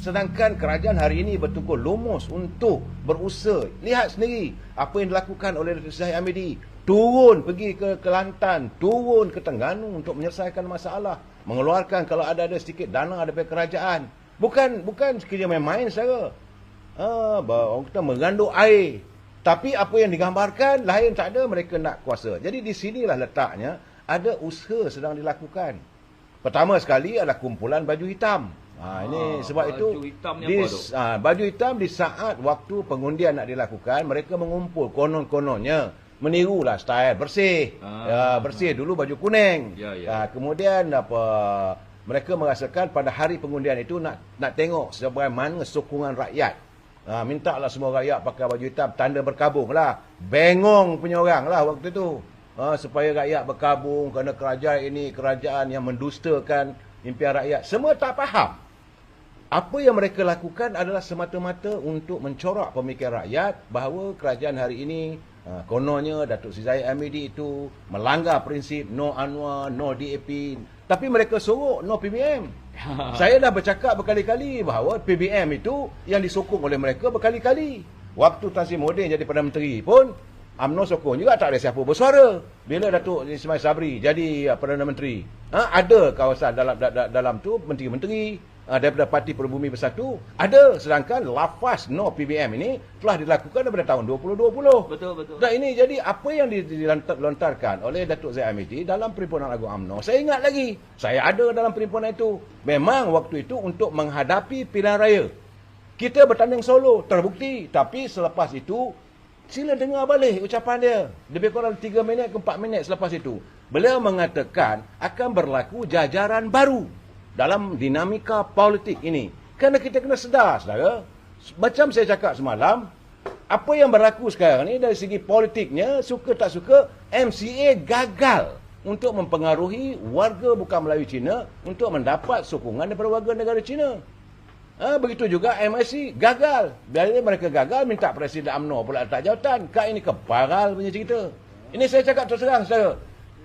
Sedangkan kerajaan hari ini betul-betul lumus untuk berusaha. Lihat sendiri apa yang dilakukan oleh Datuk Zahid Hamidi. Turun pergi ke Kelantan, turun ke Terengganu untuk menyelesaikan masalah. Mengeluarkan kalau ada sedikit dana daripada kerajaan. Bukan sekiranya main-main saja. Orang kita mengandung air. Tapi apa yang digambarkan lain tak ada, mereka nak kuasa. Jadi di sinilah letaknya ada usaha sedang dilakukan. Pertama sekali adalah kumpulan baju hitam. Ini sebab itu baju hitam di saat waktu pengundian nak dilakukan, mereka mengumpul konon-kononnya menirulah style bersih. Bersih dulu baju kuning. Kemudian mereka merasakan pada hari pengundian itu nak tengok sebagaimana sokongan rakyat. Mintalah semua rakyat pakai baju hitam, tanda berkabung lah. Bengong punya orang lah waktu itu. Supaya rakyat berkabung kerana kerajaan ini kerajaan yang mendustakan impian rakyat. Semua tak faham. Apa yang mereka lakukan adalah semata-mata untuk mencorak pemikiran rakyat bahawa kerajaan hari ini kononnya Datuk Seri Zahid Hamidi itu melanggar prinsip no UNWA, no DAP. Tapi mereka sorok no PBM. Saya dah bercakap berkali-kali bahawa PBM itu yang disokong oleh mereka berkali-kali. Waktu Tan Sri Muhyiddin jadi Perdana Menteri pun, UMNO sokong juga, tak ada siapa bersuara. Bila Datuk Ismail Sabri jadi Perdana Menteri, ada kawasan dalam tu menteri-menteri daripada Parti Peribumi Bersatu ada, sedangkan lafaz no PBM ini telah dilakukan daripada tahun 2020. Betul. Dan ini jadi apa yang dilontarkan oleh Datuk Zahid Hamidi dalam Perhimpunan Agung UMNO. Saya ingat lagi, saya ada dalam perhimpunan itu. Memang waktu itu untuk menghadapi pilihan raya. Kita bertanding solo, terbukti. Tapi selepas itu, sila dengar balik ucapan dia. Lebih kurang 3 minit ke 4 minit selepas itu. Beliau mengatakan akan berlaku jajaran baru dalam dinamika politik ini. Kerana kita kena sedar, saudara. Macam saya cakap semalam, apa yang berlaku sekarang ni dari segi politiknya, suka tak suka, MCA gagal untuk mempengaruhi warga bukan Melayu Cina untuk mendapat sokongan daripada warga negara Cina. Begitu juga MIC gagal. Bila mereka gagal, minta Presiden UMNO pula letak jawatan. Kak, ini kebaral punya cerita. Ini saya cakap terus terang, saudara.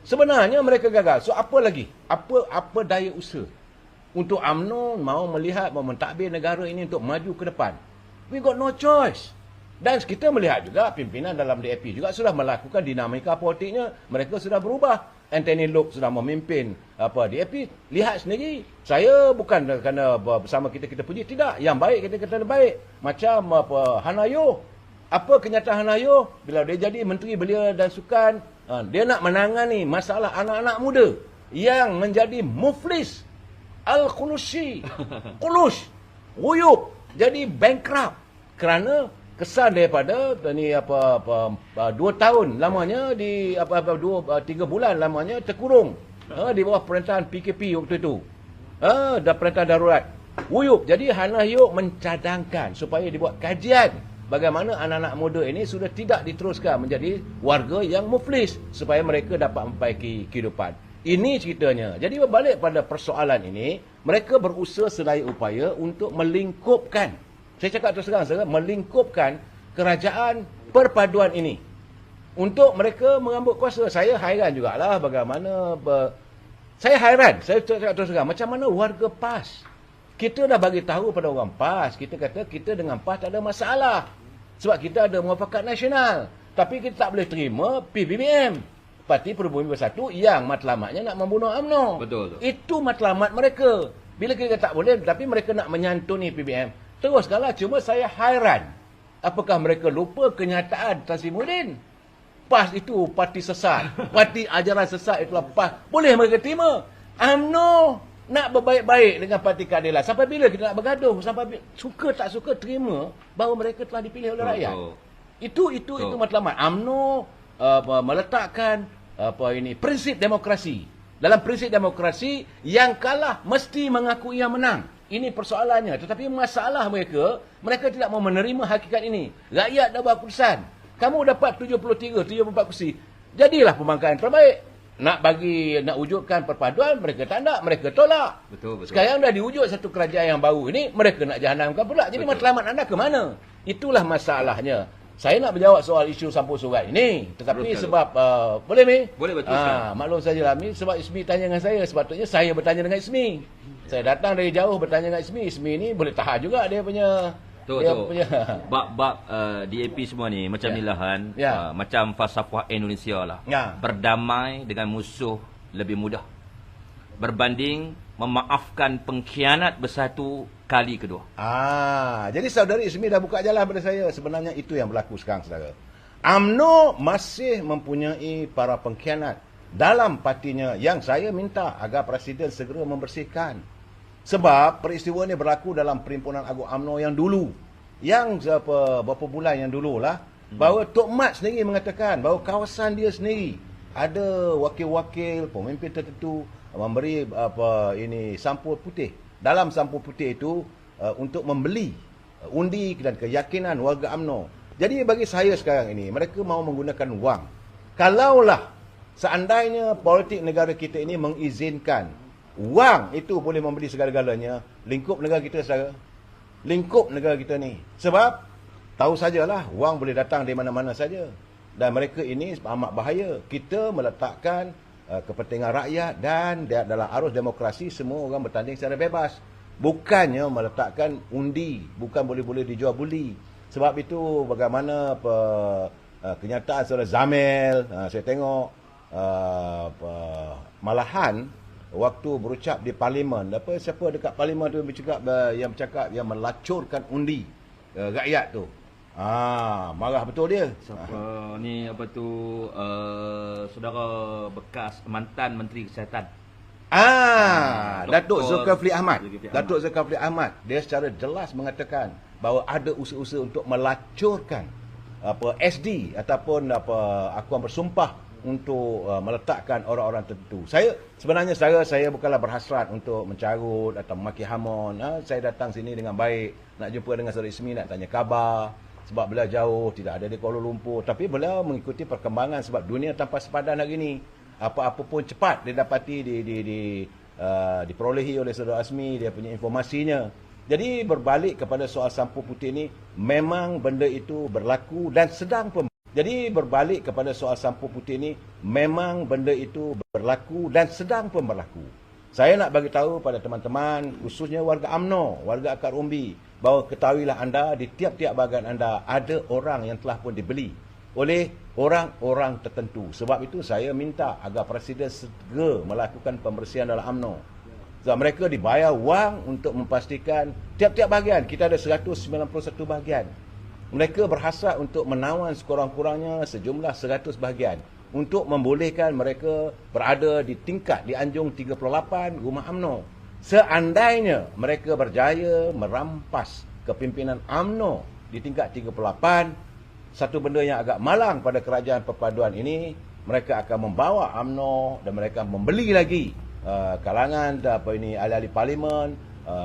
Sebenarnya mereka gagal. So apa lagi? Apa daya usaha untuk UMNO mau melihat, mau mentadbir negara ini untuk maju ke depan? We got no choice. Dan kita melihat juga pimpinan dalam DAP juga sudah melakukan dinamika politiknya. Mereka sudah berubah. Anthony Loke sudah memimpin DAP. Lihat sendiri. Saya bukan kerana bersama kita puji, tidak. Yang baik kita kata baik. Macam Hanayo. Apa kenyataan Hanayo? Bila dia jadi Menteri Belia dan Sukan, dia nak menangani masalah anak-anak muda yang menjadi muflis, al-khulusi, khulus, wuyuk, jadi bankrupt kerana kesan daripada 2 tahun lamanya di 3 bulan lamanya terkurung di bawah perintahan PKP waktu itu. Perintahan darurat. Wuyuk. Jadi Hanayo mencadangkan supaya dibuat kajian bagaimana anak-anak muda ini sudah tidak diteruskan menjadi warga yang muflis supaya mereka dapat memperbaiki kehidupan. Ini ceritanya. Jadi berbalik pada persoalan ini, mereka berusaha sedaya upaya untuk melingkupkan, saya cakap terus terang, melingkupkan kerajaan perpaduan ini untuk mereka mengambil kuasa. Saya hairan jugalah bagaimana saya cakap terus terang, macam mana warga PAS. Kita dah bagi tahu pada orang PAS, kita kata kita dengan PAS tak ada masalah sebab kita ada muafakat nasional. Tapi kita tak boleh terima PBBM, Parti Peribumi Bersatu, yang matlamatnya nak membunuh UMNO. Betul. Itu matlamat mereka. Bila kita tak boleh, tapi mereka nak menyantuni PBM. Teruskanlah, cuma saya hairan. Apakah mereka lupa kenyataan Tan Sri Muhyiddin? PAS itu parti sesat. Parti ajaran sesat itulah PAS. Boleh mereka terima. UMNO nak berbaik-baik dengan Parti Keadilan. Sampai bila kita nak bergaduh? Sampai suka tak suka terima bahawa mereka telah dipilih oleh rakyat. Itu matlamat. UMNO meletakkan prinsip demokrasi. Dalam prinsip demokrasi, yang kalah mesti mengaku yang menang. Ini persoalannya. Tetapi masalah mereka tidak mau menerima hakikat ini. Rakyat dah buat keputusan. Kamu dapat 73, 74 kursi. Jadilah pembangkang terbaik. Nak wujudkan perpaduan, mereka tak nak, mereka tolak. Betul. Sekarang dah diwujud satu kerajaan yang baru ini, mereka nak jahanamkan pula. Jadi matlamat anda ke mana? Itulah masalahnya. Saya nak berjawab soal isu sampul surat ini, tetapi Teruskan. sebab boleh Mi? Boleh, berteruskan. Maklum sajalah Mi, sebab Ismi tanya dengan saya, sepatutnya saya bertanya dengan Ismi. Saya datang dari jauh bertanya dengan Ismi. Ismi ni boleh tahan juga dia punya punya bab-bab DAP semua ni macam ni lah kan. Macam falsafah Indonesia lah. Berdamai dengan musuh lebih mudah berbanding memaafkan pengkhianat bersatu kali kedua. Jadi saudari Ismi dah buka jalan pada saya. Sebenarnya itu yang berlaku sekarang, saudara. UMNO masih mempunyai para pengkhianat dalam partinya yang saya minta agar Presiden segera membersihkan. Sebab peristiwa ini berlaku dalam Perhimpunan Agung UMNO yang dulu. Yang berapa bulan yang dululah, bahawa Tok Mat sendiri mengatakan bahawa kawasan dia sendiri ada wakil-wakil pemimpin tertentu memberi sampul putih. Dalam sampul putih itu untuk membeli undi dan keyakinan warga UMNO. Jadi bagi saya sekarang ini, mereka mahu menggunakan wang. Kalaulah seandainya politik negara kita ini mengizinkan wang itu boleh membeli segala-galanya, lingkup negara kita, saudara. Lingkup negara kita ni. Sebab tahu sajalah wang boleh datang dari mana-mana saja. Dan mereka ini amat bahaya. Kita meletakkan kepentingan rakyat dan dalam arus demokrasi semua orang bertanding secara bebas. Bukannya meletakkan undi, bukan boleh-boleh dijual beli. Sebab itu bagaimana kenyataan saudara Zamel, saya tengok malahan waktu berucap di parlimen, siapa dekat parlimen tu yang bercakap yang melacurkan undi rakyat tu. Marah betul dia. Siapa ni saudara bekas mantan Menteri Kesihatan. Datuk Zulkifli Ahmad. Datuk Zulkifli Ahmad dia secara jelas mengatakan bahawa ada usaha-usaha untuk melacurkan SD ataupun akuan bersumpah untuk meletakkan orang-orang tertentu. Sebenarnya saya bukanlah berhasrat untuk mencarut atau memaki hamon. Saya datang sini dengan baik, nak jumpa dengan saudara Ismi, nak tanya khabar. Sebab beliau jauh, tidak ada di Kuala Lumpur. Tapi beliau mengikuti perkembangan sebab dunia tanpa sepadan hari ini. Apa-apa pun cepat didapati, diperolehi oleh saudara Asmi, dia punya informasinya. Jadi berbalik kepada soal sampul putih ini, memang benda itu berlaku dan sedang pun. Jadi berbalik kepada soal sampul putih ini, memang benda itu berlaku dan sedang pun berlaku. Saya nak bagi tahu pada teman-teman, khususnya warga UMNO, warga Akar Umbi, bahawa ketahuilah anda, di tiap-tiap bahagian anda ada orang yang telah pun dibeli oleh orang-orang tertentu. Sebab itu saya minta agar Presiden segera melakukan pembersihan dalam UMNO. Sebab mereka dibayar wang untuk memastikan tiap-tiap bahagian. Kita ada 191 bahagian. Mereka berhasrat untuk menawan sekurang-kurangnya sejumlah 100 bahagian untuk membolehkan mereka berada di tingkat di anjung 38 rumah UMNO. Seandainya mereka berjaya merampas kepimpinan UMNO di tingkat 38, satu benda yang agak malang pada kerajaan perpaduan ini, mereka akan membawa UMNO dan mereka membeli lagi kalangan ahli-ahli parlimen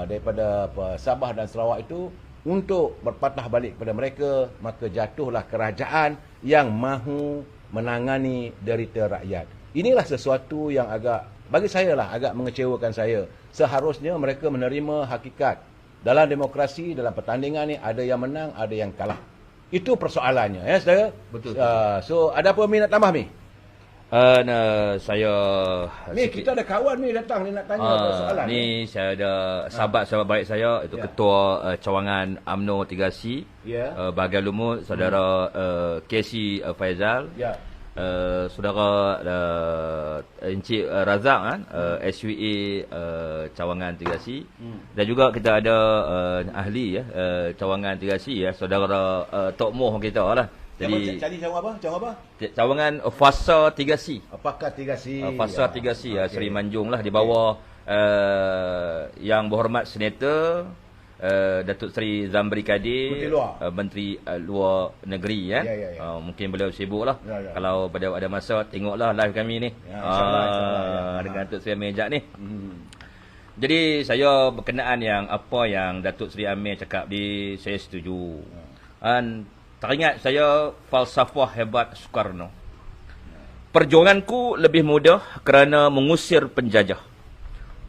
daripada Sabah dan Sarawak itu untuk berpatah balik kepada mereka. Maka jatuhlah kerajaan yang mahu menangani derita rakyat. Inilah sesuatu yang bagi saya agak mengecewakan saya. Seharusnya mereka menerima hakikat. Dalam demokrasi, dalam pertandingan ni ada yang menang, ada yang kalah. Itu persoalannya, ya saudara? Betul. So ada apa Mi nak tambah Mi? Saya kita ada kawan ni datang ni nak tanya soalan. Ni saya ada sahabat-sahabat baik saya, itu Ketua Cawangan UMNO 3C. Bahagian lumut saudara KC Faizal. Saudara Encik Razak kan, SUA Cawangan 3C. Dan juga kita ada ahli Cawangan 3C saudara Tok Moh kita lah. Jadi cawangan apa? Cawangan Fasa 3C. Apakah 3C? Fasa 3C Seri Manjung lah, di bawah yang berhormat Senator Datuk Seri Zamri Kadir, Menteri Luar Negeri kan. Mungkin beliau sibuk lah. Kalau pada ada masa tengoklah live kami ni dengan Datuk Seri Amir Jad ni. Jadi saya berkenaan yang apa yang Datuk Seri Amir cakap saya setuju. Teringat saya falsafah hebat Soekarno. Perjuanganku lebih mudah kerana mengusir penjajah.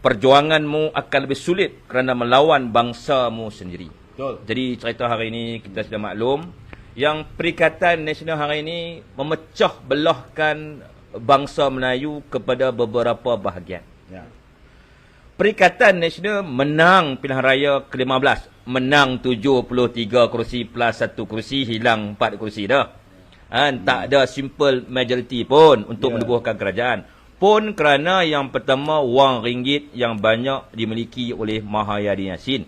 Perjuanganmu akan lebih sulit kerana melawan bangsamu sendiri. Betul. Jadi cerita hari ini kita sudah maklum yang Perikatan Nasional hari ini memecah belahkan bangsa Melayu kepada beberapa bahagian. Ya. Perikatan Nasional menang pilihan raya ke-15. Menang 73 kursi plus 1 kursi, hilang 4 kursi dah. Tak ada simple majority pun untuk menubuhkan kerajaan. Pun kerana yang pertama, wang ringgit yang banyak dimiliki oleh Mahayadin Yassin.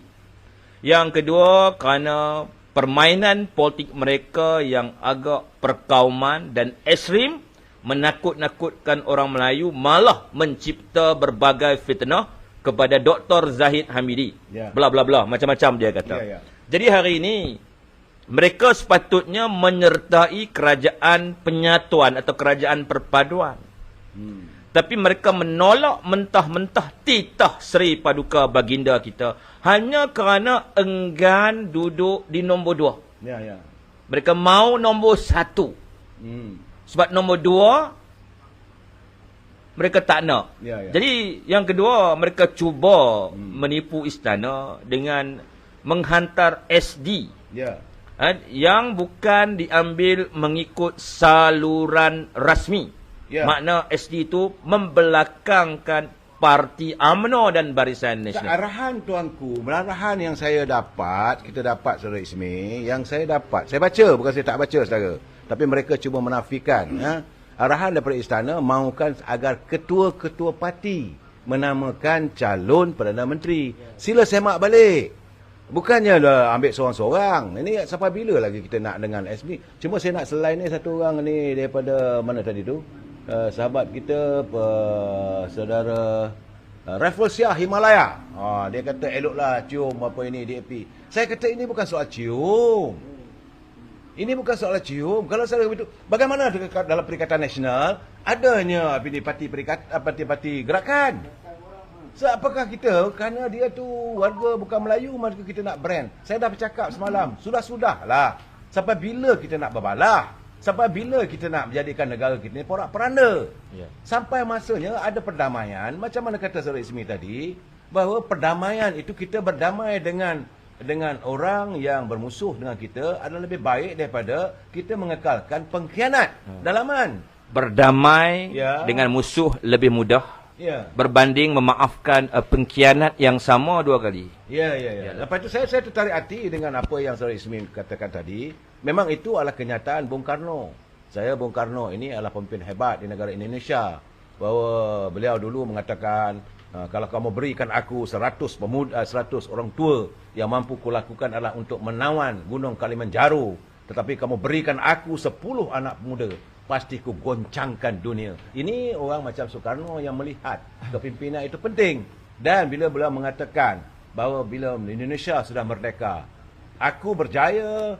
Yang kedua, kerana permainan politik mereka yang agak perkauman dan ekstrim, menakut-nakutkan orang Melayu, malah mencipta berbagai fitnah kepada Dr. Zahid Hamidi. Bla bla bla, macam-macam dia kata. Jadi hari ini mereka sepatutnya menyertai kerajaan penyatuan atau kerajaan perpaduan. Tapi mereka menolak mentah-mentah titah Seri Paduka Baginda kita hanya kerana enggan duduk di nombor 2. Mereka mau nombor 1. Sebab nombor 2 mereka tak nak. Jadi yang kedua, mereka cuba menipu istana dengan menghantar SD yang bukan diambil mengikut saluran rasmi. Makna SD itu membelakangkan parti UMNO dan Barisan Nasional. Arahan tuanku, arahan yang saya dapat, kita dapat Saudara Ismi, yang saya dapat, saya baca, bukan saya tak baca saudara, tapi mereka cuba menafikan. Arahan daripada istana mahukan agar ketua-ketua parti menamakan calon Perdana Menteri. Sila semak balik. Bukannya dah ambil seorang-seorang. Ini sampai bila lagi kita nak dengan SB? Cuma saya nak selain ni satu orang ni daripada mana tadi tu? Sahabat kita, saudara Raffles Shah Himalaya. Dia kata eloklah cium apa ini DAP. Saya kata ini bukan soal cium. Ini bukan soal cium. Kalau saya begitu, bagaimana dalam Perikatan Nasional adanya parti-parti gerakan? So, apakah kita, kerana dia tu warga bukan Melayu, maka kita nak brand? Saya dah bercakap semalam, sudah-sudahlah. Sampai bila kita nak berbalah? Sampai bila kita nak menjadikan negara kita ni porak-peranda? Sampai masanya ada perdamaian, macam mana kata Saudara Ismi tadi, bahawa perdamaian itu kita berdamai dengan orang yang bermusuh dengan kita adalah lebih baik daripada kita mengekalkan pengkhianat dalaman. Berdamai dengan musuh lebih mudah berbanding memaafkan pengkhianat yang sama 2 kali. Lepas itu saya tertarik hati dengan apa yang Saudara Ismi katakan tadi. Memang itu adalah kenyataan Bung Karno. Bung Karno ini adalah pemimpin hebat di negara Indonesia. Bahawa beliau dulu mengatakan, kalau kamu berikan aku 100 orang tua yang mampu kulakukan adalah untuk menawan Gunung Kalimanjaro. Tetapi kamu berikan aku 10 anak muda, pasti ku goncangkan dunia. Ini orang macam Soekarno yang melihat kepimpinan itu penting. Dan bila beliau mengatakan bahawa bila Indonesia sudah merdeka, aku berjaya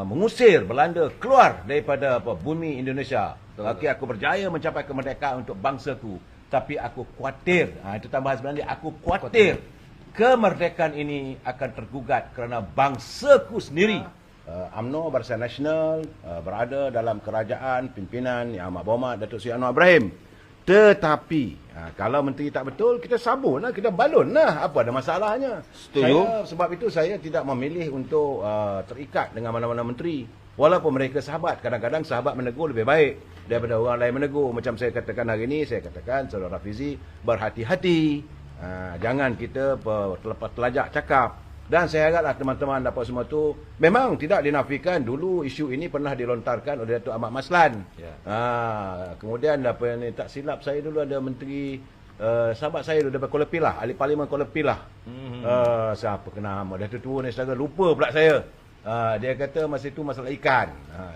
mengusir Belanda keluar daripada bumi Indonesia. Aku berjaya mencapai kemerdekaan untuk bangsaku. Tapi aku khawatir, itu tambahan sebenarnya, aku khawatir kemerdekaan ini akan tergugat kerana bangsaku sendiri. UMNO, Barisan Nasional, berada dalam kerajaan pimpinan Yang Amat Berhormat Datuk Seri Anwar Ibrahim. Tetapi kalau menteri tak betul, kita sabunlah, kita balunlah. Apa ada masalahnya? Sebab itu saya tidak memilih untuk terikat dengan mana-mana menteri. Walaupun mereka sahabat, kadang-kadang sahabat menegur lebih baik daripada orang lain menegur. Macam saya katakan hari ini, saya katakan Saudara Rafizi, berhati-hati. Jangan kita terlepas telajak cakap. Dan saya haraplah teman-teman dapat semua tu. Memang tidak dinafikan, dulu isu ini pernah dilontarkan oleh Datuk Ahmad Maslan. Kemudian apa yang tak silap saya dulu ada menteri, sahabat saya dulu daripada Kuala Pilah, ahli parlimen Kuala Pilah. Siapa kena nama dah tua ni, saudara lupa pula saya. Dia kata masa itu masalah ikan.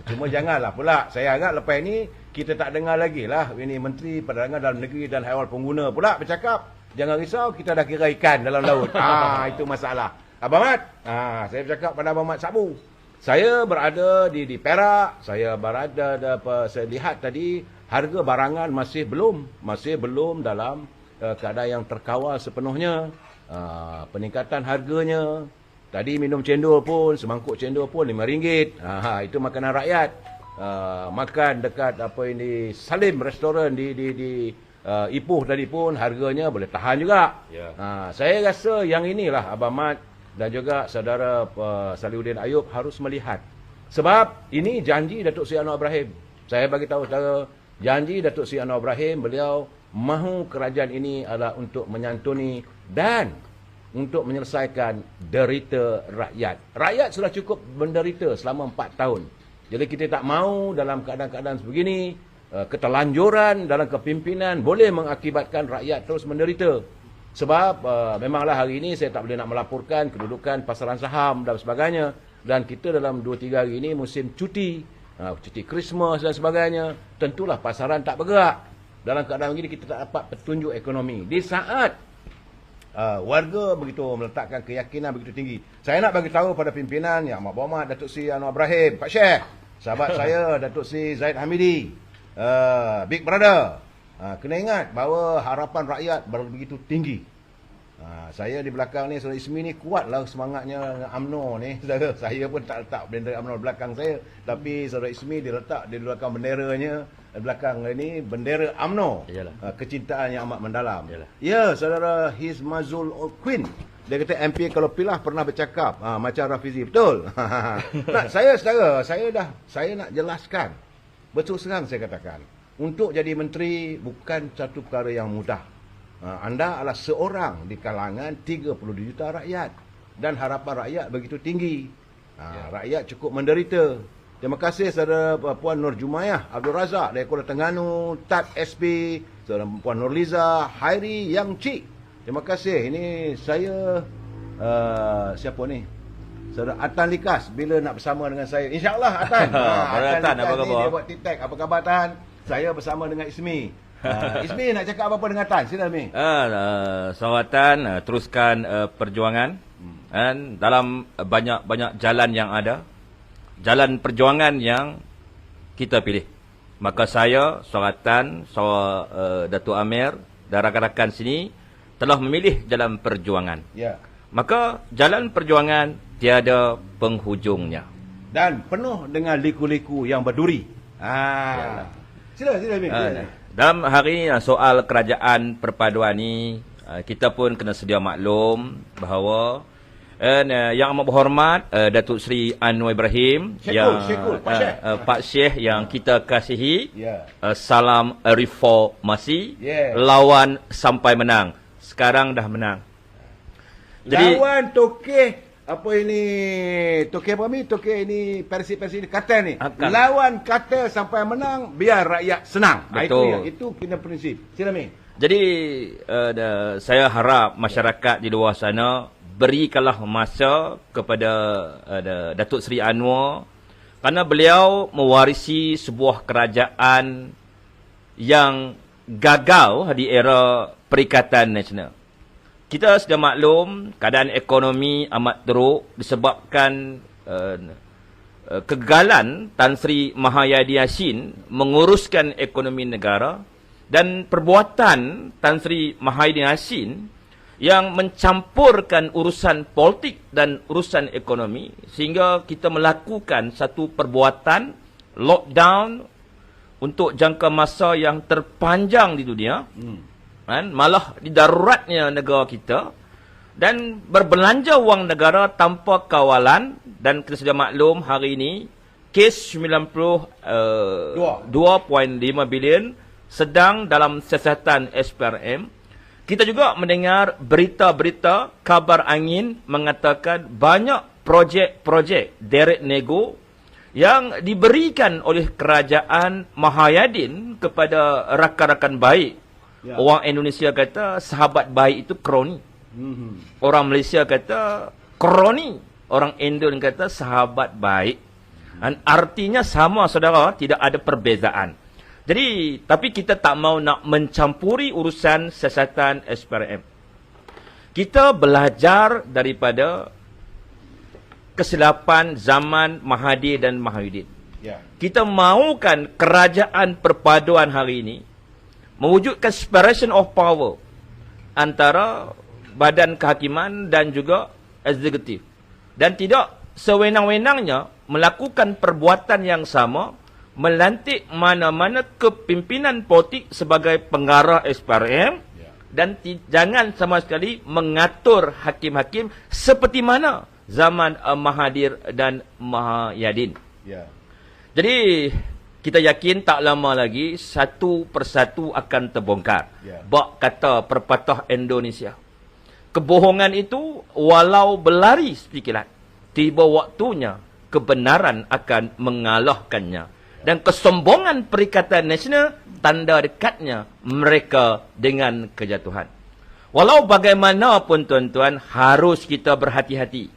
Cuma janganlah pula, saya harap lepas ini kita tak dengar lagi lah ini Menteri Perdagangan Dalam Negeri dan Haiwan Pengguna pula bercakap, jangan risau, kita dah kira ikan dalam laut. Itu masalah. Abang Mat, saya bercakap pada Abang Mat Sabu. Saya berada di Perak, saya lihat tadi harga barangan masih belum dalam keadaan yang terkawal sepenuhnya. Peningkatan harganya, tadi minum cendol pun, semangkuk cendol pun RM5. Itu makanan rakyat. Makan dekat Salim restoran di Ipoh tadi pun harganya boleh tahan juga. Saya rasa yang inilah Abang Mat dan juga saudara Salihuddin Ayub harus melihat Sebab ini janji Datuk Seri Anwar Ibrahim. Saya bagi tahu saudara, janji Datuk Seri Anwar Ibrahim, beliau mahu kerajaan ini adalah untuk menyantuni dan untuk menyelesaikan derita rakyat. Rakyat sudah cukup menderita selama 4 tahun. Jadi kita tak mahu dalam keadaan-keadaan sebegini, keterlanjuran dalam kepimpinan boleh mengakibatkan rakyat terus menderita. Sebab memanglah hari ini saya tak boleh nak melaporkan kedudukan pasaran saham dan sebagainya. Dan kita dalam 2-3 hari ini musim cuti, cuti Christmas dan sebagainya. Tentulah pasaran tak bergerak. Dalam keadaan begini kita tak dapat petunjuk ekonomi. Di saat warga begitu meletakkan keyakinan begitu tinggi. Saya nak bagi tahu pada pimpinan Yang Amat Berhormat Datuk Seri Anwar Ibrahim, Pak Syekh, sahabat saya Datuk Seri Zaid Hamidi, Big Brother, kena ingat bahawa harapan rakyat begitu tinggi. Saya di belakang ni, Saudara Ismi ni kuatlah semangatnya dengan UMNO ni. Saya pun tak letak bendera UMNO di belakang saya, tapi Saudara Ismi diletak di belakang benderanya, di belakang ini bendera UMNO. Kecintaan yang amat mendalam. Ya, Saudara Hizmazul Queen, dia kata MP kalau pilah pernah bercakap macam Rafizi. Betul. Saya nak jelaskan. Betul serang saya katakan, untuk jadi menteri bukan satu perkara yang mudah. Anda adalah seorang di kalangan 32 juta rakyat dan harapan rakyat begitu tinggi. Rakyat cukup menderita. Terima kasih saudara Puan Nur Jumayah Abdul Razak dari Kuala Terengganu, Tat SP, saudara Puan Nurliza, Hairi Yang Cik. Terima kasih. Ini saya siapa ni? Saudara Atan Likas bila nak bersama dengan saya. InsyaAllah Atan. Atan apa khabar? Dia buat TikTok. Apa khabar Tan? Saya bersama dengan Ismi. Ismi nak cakap apa-apa dengan Tan? Sila Ismi. Sawatan teruskan perjuangan dan dalam banyak jalan yang ada, jalan perjuangan yang kita pilih. Maka saya, Sawatan, Datuk Amir dan rakan-rakan sini telah memilih jalan perjuangan. Ya. Maka jalan perjuangan tiada penghujungnya dan penuh dengan liku-liku yang berduri. Sila Ismi. Dalam hari ini soal kerajaan perpaduan ni, kita pun kena sedia maklum bahawa Yang Amat Berhormat Datuk Seri Anwar Ibrahim, Pak Syekh yang kita kasihi, salam reformasi, lawan sampai menang. Sekarang dah menang. Jadi, lawan Tokeh apa ini? Tokeh apa ni? Tokeh ini Persi Katel ni. Lawan Katel sampai menang, biar rakyat senang. Itu kena prinsip. Sila Mi. Jadi saya harap masyarakat di luar sana berikanlah masa kepada Datuk Seri Anwar, kerana beliau mewarisi sebuah kerajaan yang gagal di era Perikatan Nasional. Kita sudah maklum keadaan ekonomi amat teruk disebabkan kegagalan Tan Sri Mahayadi Yassin menguruskan ekonomi negara dan perbuatan Tan Sri Mahayadi Yassin yang mencampurkan urusan politik dan urusan ekonomi sehingga kita melakukan satu perbuatan lockdown untuk jangka masa yang terpanjang di dunia. Malah didaruratnya negara kita dan berbelanja wang negara tanpa kawalan, dan kita sudah maklum hari ini kes 2.5 bilion sedang dalam siasatan SPRM. Kita juga mendengar berita-berita kabar angin mengatakan banyak projek-projek direct nego yang diberikan oleh kerajaan Mahayadin kepada rakan-rakan baik. Orang Indonesia kata sahabat baik itu kroni. Orang Malaysia kata kroni. Orang Indonesia kata sahabat baik. Dan artinya sama saudara, tidak ada perbezaan. Jadi, tapi kita tak mau nak mencampuri urusan siasatan SPRM. Kita belajar daripada kesilapan zaman Mahathir dan Mahyudin. Kita mahukan kerajaan perpaduan hari ini mewujudkan separation of power antara badan kehakiman dan juga eksekutif, dan tidak sewenang-wenangnya melakukan perbuatan yang sama, melantik mana-mana kepimpinan politik sebagai pengarah SPRM, dan jangan sama sekali mengatur hakim-hakim seperti mana zaman Mahathir dan Mahayadin. Ya. Jadi kita yakin tak lama lagi satu persatu akan terbongkar. Ya. Bak kata pepatah Indonesia. Kebohongan itu walau berlari seperti kilat, tiba waktunya kebenaran akan mengalahkannya. Dan kesombongan Perikatan Nasional tanda dekatnya mereka dengan kejatuhan. Walau bagaimanapun tuan-tuan, harus kita berhati-hati.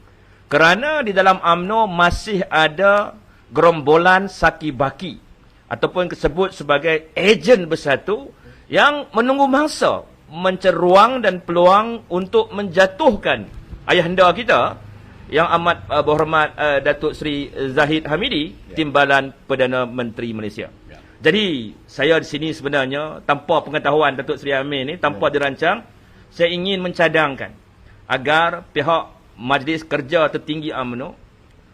Kerana di dalam UMNO masih ada gerombolan saki-baki ataupun disebut sebagai ejen bersatu yang menunggu masa menceruang dan peluang untuk menjatuhkan ayahanda kita yang amat berhormat Datuk Seri Zahid Hamidi, Timbalan Perdana Menteri Malaysia. Jadi saya di sini sebenarnya tanpa pengetahuan Datuk Seri Amir ni, tanpa dirancang, saya ingin mencadangkan agar pihak Majlis Kerja Tertinggi UMNO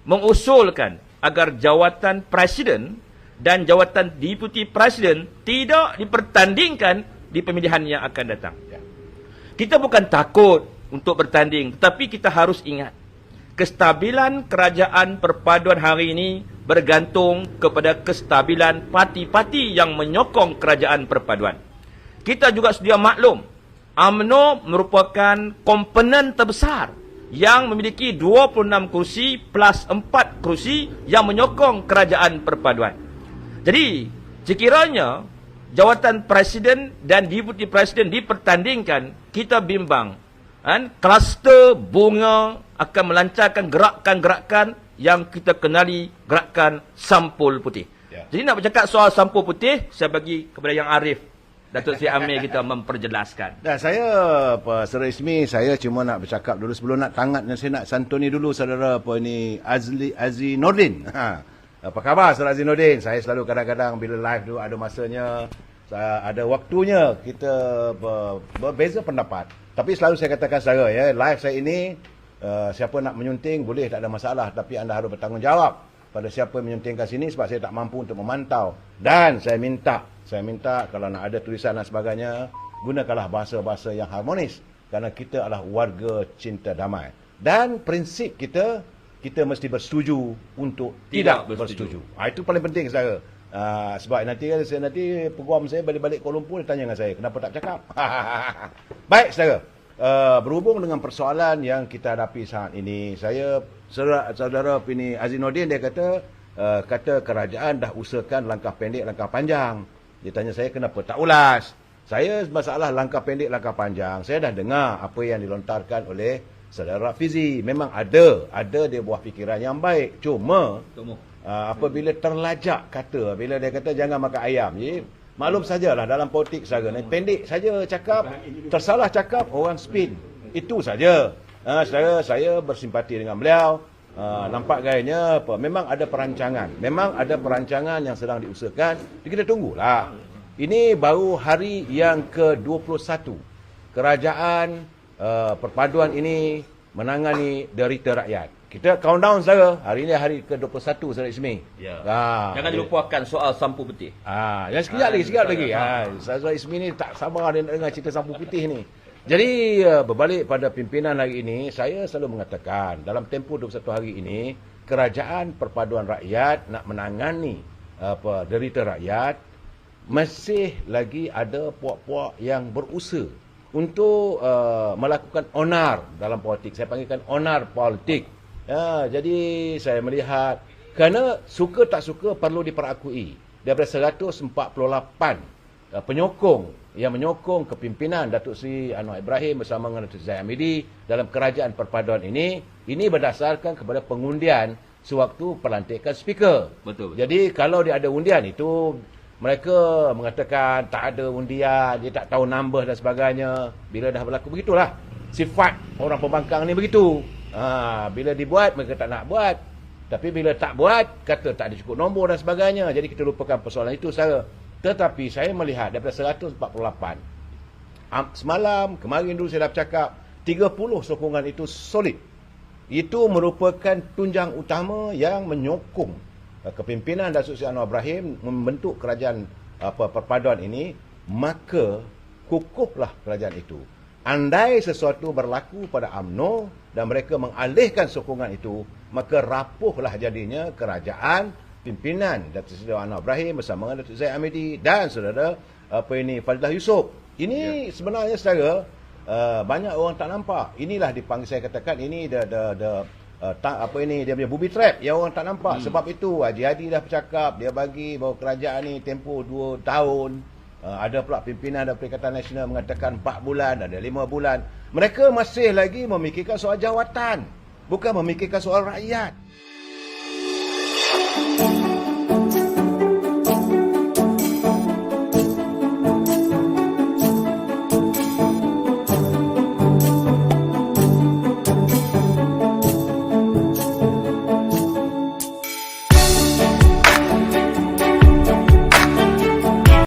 mengusulkan agar jawatan Presiden dan jawatan Deputi Presiden tidak dipertandingkan di pemilihan yang akan datang. Kita bukan takut untuk bertanding, tetapi kita harus ingat, kestabilan kerajaan perpaduan hari ini bergantung kepada kestabilan parti-parti yang menyokong kerajaan perpaduan. Kita juga sedia maklum, UMNO merupakan komponen terbesar yang memiliki 26 kursi plus 4 kursi yang menyokong kerajaan perpaduan. Jadi, sekiranya jawatan Presiden dan Deputi Presiden dipertandingkan, kita bimbang. Kluster bunga akan melancarkan gerakan-gerakan yang kita kenali gerakan sampul putih. Jadi nak bercakap soal sampul putih, saya bagi kepada Yang Arif, Datuk Seri Amir kita memperjelaskan. Dan saya secara rasmi, saya cuma nak bercakap dulu sebelum nak tangat, saya nak santuni dulu saudara Azli Nordin. Apa khabar saudara Azli Nordin? Saya selalu kadang-kadang bila live tu ada masanya, ada waktunya kita berbeza pendapat. Tapi selalu saya katakan saudara, ya, live saya ini siapa nak menyunting boleh, tak ada masalah, tapi anda harus bertanggungjawab pada siapa yang menyuntingkan sini sebab saya tak mampu untuk memantau. Dan saya minta kalau nak ada tulisan dan sebagainya, gunakanlah bahasa-bahasa yang harmonis kerana kita adalah warga cinta damai. Dan prinsip kita mesti bersetuju untuk tidak bersetuju. Itu paling penting saudara. Sebab nanti peguam saya balik-balik Kuala Lumpur, dia tanya dengan saya, kenapa tak bercakap? Baik saudara, berhubung dengan persoalan yang kita hadapi saat ini, saudara ini Azinuddin, dia kata kerajaan dah usahakan langkah pendek, langkah panjang. Dia tanya saya kenapa tak ulas. Saya masalah langkah pendek, langkah panjang, saya dah dengar apa yang dilontarkan oleh saudara Fizi. Memang ada dia buah fikiran yang baik. Cuma apabila terlajak kata, bila dia kata jangan makan ayam, maklum sajalah dalam politik saja, pendek saja cakap, tersalah cakap orang spin. Itu saja. Saya bersimpati dengan beliau. Nampak gayanya memang ada perancangan yang sedang diusahakan. Kita tunggulah. Ini baru hari yang ke-21 kerajaan perpaduan ini menangani derita rakyat. Kita countdown saja. Hari ini hari ke-21 secara resmi. Jangan dilupakan soal sampul putih. Yang sekejap lagi. Saudara Ismi ni tak sabar dia nak dengar cerita sampul putih ni. Jadi berbalik pada pimpinan hari ini, saya selalu mengatakan dalam tempoh 21 hari ini, kerajaan perpaduan rakyat nak menangani derita rakyat, masih lagi ada puak-puak yang berusaha untuk melakukan onar dalam politik. Saya panggilkan onar politik. Jadi saya melihat, kerana suka tak suka perlu diperakui, daripada 148 penyokong yang menyokong kepimpinan Datuk Seri Anwar Ibrahim bersama dengan Datuk Zahid Hamidi dalam kerajaan perpaduan ini berdasarkan kepada pengundian sewaktu pelantikan speaker. Betul. Jadi kalau dia ada undian itu, mereka mengatakan tak ada undian, dia tak tahu number dan sebagainya. Bila dah berlaku begitulah, sifat orang pembangkang ni begitu. Bila dibuat, mereka tak nak buat. Tapi bila tak buat, kata tak ada cukup nombor dan sebagainya. Jadi kita lupakan persoalan itu, saudara. Tetapi saya melihat daripada 148, semalam, kemarin dulu saya dah bercakap, 30 sokongan itu solid. Itu merupakan tunjang utama yang menyokong kepimpinan Datuk Seri Anwar Ibrahim membentuk kerajaan perpaduan ini. Maka kukuhlah kerajaan itu. Andai sesuatu berlaku pada UMNO dan mereka mengalihkan sokongan itu, maka rapuhlah jadinya kerajaan pimpinan Datuk Seri Anwar Ibrahim bersama dengan Datuk Zaid Hamidi dan saudara Fadilah Yusof. Ini sebenarnya saudara banyak orang tak nampak. Inilah dipanggil, saya katakan ini dia punya booby trap yang orang tak nampak. Sebab itu Haji Hadi dah bercakap, dia bagi bahawa kerajaan ni tempoh 2 tahun. Ada pula pimpinan dari Perikatan Nasional mengatakan 4 bulan, ada 5 bulan. Mereka masih lagi memikirkan soal jawatan, bukan memikirkan soal rakyat.